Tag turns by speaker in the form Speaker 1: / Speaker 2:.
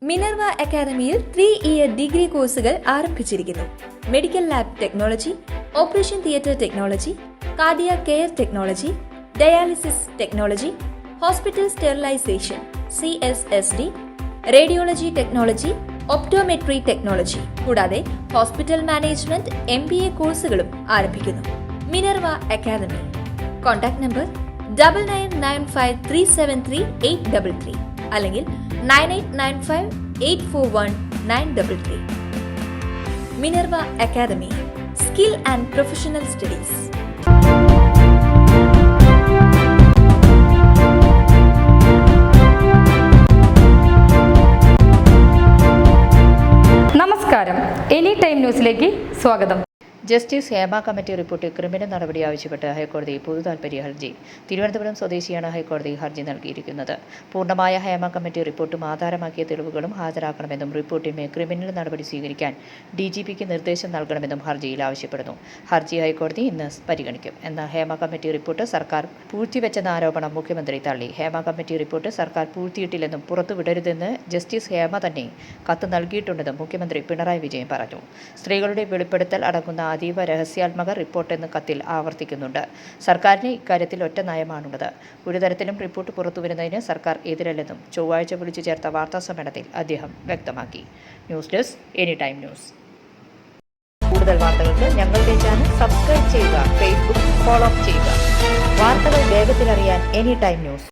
Speaker 1: Minerva അക്കാദമിയിൽ 3-ഇയർ degree കോഴ്സുകൾ ആരംഭിച്ചിരിക്കുന്നു. Medical lab technology, operation theatre technology, cardiac care technology, dialysis technology, hospital sterilisation (CSSD), radiology technology, optometry technology കൂടാതെ hospital management MBA കോഴ്സുകളും ആരംഭിക്കുന്നു. Minerva academy. Contact number 9995373833 അല്ലെങ്കിൽ 9895841933. Minerva academy, skill and professional studies.
Speaker 2: നമസ്കാരം, any time ന്യൂസിലേക്ക് സ്വാഗതം.
Speaker 3: Justice Hema committee report criminal നടപടി ആവശ്യപ്പെട്ട് ഹൈക്കോടതി പൊതു താൽപര്യ ഹർജി. തിരുവനന്തപുരം സ്വദേശിയാണ് ഹൈക്കോടതി ഹർജി നൽകിയിരിക്കുന്നത്. പൂർണ്ണമായ ഹേമ കമ്മിറ്റി റിപ്പോർട്ടും ആധാരമാക്കിയ തെളിവുകളും ഹാജരാക്കണമെന്നും റിപ്പോർട്ടിന്മേൽ ക്രിമിനൽ നടപടി സ്വീകരിക്കാൻ DGPക്ക് നിർദ്ദേശം നൽകണമെന്നും ഹർജിയിൽ ആവശ്യപ്പെടുന്നു. ഹർജി ഹൈക്കോടതി ഇന്ന് പരിഗണിക്കും. എന്നാൽ ഹേമ കമ്മിറ്റി റിപ്പോർട്ട് സർക്കാർ പൂഴ്ത്തിവെച്ചെന്ന ആരോപണം മുഖ്യമന്ത്രി തള്ളി. ഹേമ കമ്മിറ്റി റിപ്പോർട്ട് സർക്കാർ പൂഴ്ത്തിയിട്ടില്ലെന്നും പുറത്തുവിടരുതെന്ന് ജസ്റ്റിസ് ഹേമ തന്നെ കത്ത് നൽകിയിട്ടുണ്ടെന്നും മുഖ്യമന്ത്രി പിണറായി വിജയൻ പറഞ്ഞു. സ്ത്രീകളുടെ വെളിപ്പെടുത്തൽ അടങ്ങുന്ന അതീവ രഹസ്യാത്മക റിപ്പോർട്ടെന്ന് കത്തിൽ ആവർത്തിക്കുന്നുണ്ട്. സർക്കാരിന് ഇക്കാര്യത്തിൽ ഒറ്റ നയമാണുള്ളത്. ഒരു തരത്തിലും റിപ്പോർട്ട് പുറത്തുവരുന്നതിന് സർക്കാർ എതിരല്ലെന്നും ചൊവ്വാഴ്ച വിളിച്ചു ചേർത്ത വാർത്താസമ്മേളനത്തിൽ അദ്ദേഹം വ്യക്തമാക്കി. News desk, any time news. കൂടുതൽ വാർത്തകൾക്ക് ഞങ്ങളുടെ ചാനൽ സബ്സ്ക്രൈബ് ചെയ്യുക, ഫേസ്ബുക്ക് ഫോളോ ചെയ്യുക. വാർത്തകൾ വേഗത്തിലറിയാൻ എനി ടൈം ന്യൂസ്.